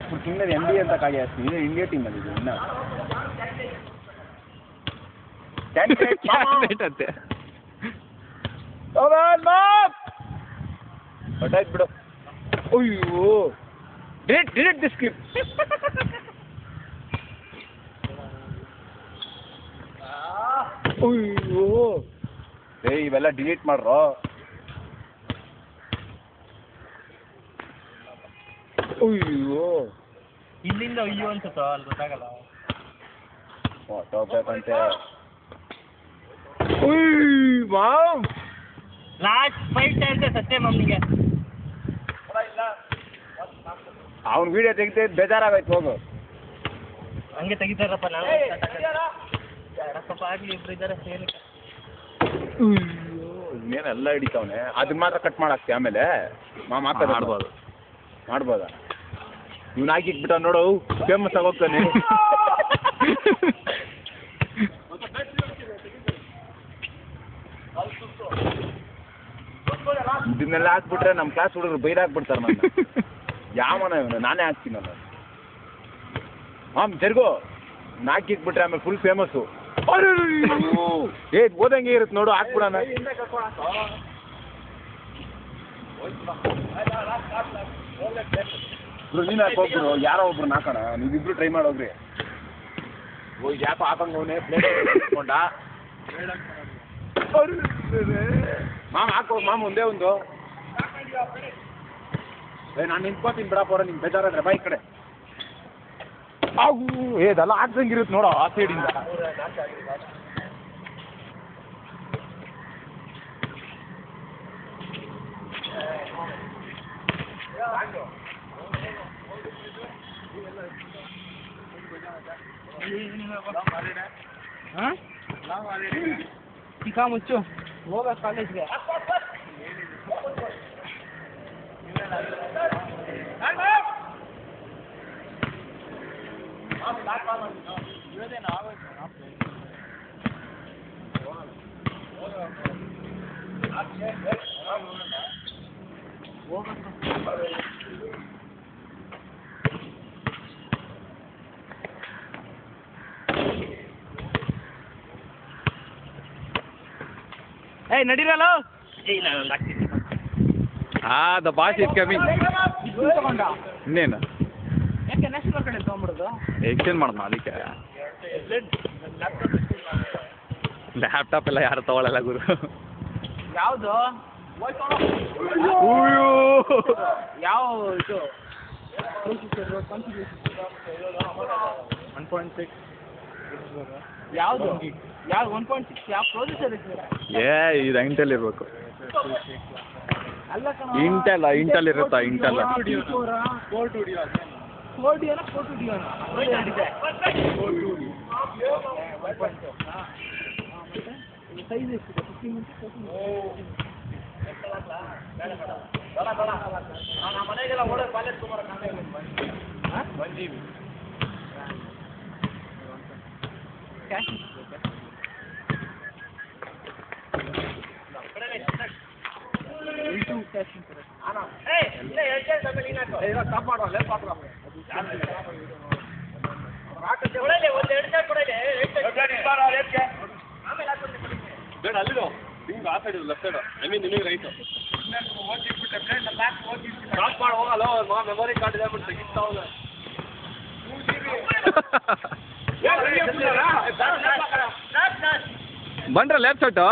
ಸುಮ್ಮನೆ NBA ಅಂತ ಕಾಗೆ ಹಾಕ್ತೀನಿ ಇಂಡಿಯಾ ಟೀಮಲ್ಲಿ ಇದು ಇನ್ನು ಅಂತೆ ಹೊಟ್ಟಾಯ್ತು ಬಿಡು ಅಯ್ಯೋ ಡಿಲೀಟ್ ದಿ ಸ್ಕ್ರಿಪ್ಟ್ ಅಯ್ಯೋ ಇವೆಲ್ಲ ಡಿಲೀಟ್ ಮಾಡ್ರೋ ಅಯ್ಯೋ ಇಲ್ಲಿಂದ ಅಯ್ಯೋ ಅನ್ಸುತ್ತೋ ಅಲ್ಲಿ ಗೊತ್ತಾಗಲ್ಲ ಹೋಗ್ಬೇಕಂತೆ ಲಾಸ್ಟ್ 5 ಟೈಮ್ಸ್ ಸತ್ಯ ಮಮ್ಮಿಗೆ ಅವ್ನು ವಿಡಿಯೋ ತೆಗಿತ ಬೇಜಾರಾಗೈತೆ ಹೋಗು ಹಂಗೆ ತೆಗಿತಾರಪ್ಪ ನಾವು ಯಾರಪ್ಪ ಆಗ್ಲಿ ಇಬ್ರು ಇದ್ದಾರೆ ಏನಕ್ಕೆ ಇನ್ನೇನೆಲ್ಲ ಹಿಡಿತಾವನೆ ಅದನ್ನ ಮಾತ್ರ ಕಟ್ ಮಾಡಾಕ್ತಿ ಆಮೇಲೆ ಮಾಡ್ಬೋದಾ ಇವ್ನು ಹಾಕಿಕ್ಬಿಟ್ಟ ನೋಡು ಫೇಮಸ್ ಆಗೋಗ್ತಾನೆ ಇದನ್ನೆಲ್ಲ ಹಾಕ್ಬಿಟ್ರೆ ನಮ್ಮ ಕ್ಲಾಸ್ ಹುಡುಗರು ಬೈದಾಕ್ಬಿಡ್ತಾರೆ ನನ್ನ ಯಾವನ ಇವನು ನಾನೇ ಹಾಕ್ತೀನಲ್ಲ ಜರ್ಗೋ ಹಾಕಿಕ್ಬಿಟ್ರೆ ಆಮೇಲೆ ಫುಲ್ ಫೇಮಸ್ಸು ಓದಂಗೆ ಇರುತ್ತೆ ನೋಡು ಹಾಕ್ಬಿಡೋಣ ನೀನು ಹಾಕೋಗ್ಬಿಡು ಯಾರೋ ಒಬ್ರು ಹಾಕೋಣ ನೀವಿಬ್ರು ಟ್ರೈ ಮಾಡೋಗ್ರಿ ಹೋಗಿ ಯಾಕೋ ಹಾಕಂಗವನೇ ಪ್ಲೇಟ್ ಇಟ್ಕೊಂಡ ಮಾಮ ಹಾಕೋ ಮಾಮ ಒಂದೇ ಒಂದು ನಾನು ನಿಂತ್ಕೋತೀನಿ ಬಿಡಪ್ಪ ನಿಂಗೆ ಬೇಜಾರಾದ್ರೆ ಬಾ ಈ ಕಡೆ ಏದಲ್ಲ ಹಾಕ್ದಂಗಿರುತ್ತೆ ನೋಡೋ ಆ ಸೈಡಿಂದ ಚಿಕ್ಕ ಮುಚ್ಚು ಹೋಗ ಕಾಲೇಜ್ಗೆ ಏಯ್ ನಡೀರಲ್ಲ ದ ಬಾಸ್ ಇಸ್ ಕಮಿಂಗ್ ಇನ್ನೇನು ಯಾಕೆ ನೆಕ್ಸ್ಟ್ ಕಡೆ ತೊಗೊಂಬಿಡೋದು ಎಕ್ಸ್ಚೇಂಜ್ ಮಾಡೋಣ ಅದಕ್ಕೆ ಲ್ಯಾಪ್ಟಾಪ್ ಎಲ್ಲ ಯಾರು ತಗೊಳ್ಳಲ್ಲ ಗುರು ಯಾವುದು ಯಾವ ಇದು 1.6 ಯಾವುದು 1.6 ಯಾವ ಪ್ರೊಸೆಸರ್ ಇದೆ ಇದು ಇಂಟೆಲ್ ಇರಬೇಕು ಅಲ್ಲ ಕಣ ಇಂಟೆಲ್ ಇರುತ್ತಾ ಇಂಟೆಲ್ 4D ಅಲ್ಲ 4D ಅಲ್ಲ ಸೈಜ್ ಎಷ್ಟಿದೆ 15 ಮನೆಗೆಲ್ಲ ಓಡೋ ಕಾಲೇಜ್ ಕುಮಾರ ಕ್ಯಾಶ್ ನಿಮ್ಗೆ ಆ side left side I mean ನಿಮಗೆ ರೈಟ್ ಕ್ರಾಸ್ ಮಾಡಿ ಹೋಗಲ್ಲ ಮೆಮೊರಿ ಕಾರ್ಡ್ ಇದೆ ಬಿಟ್ಟು ತೆಗಿತಾವಲ್ಲ ಬಂದ್ರ ಲೆಫ್ಟ್ ಸೈಟು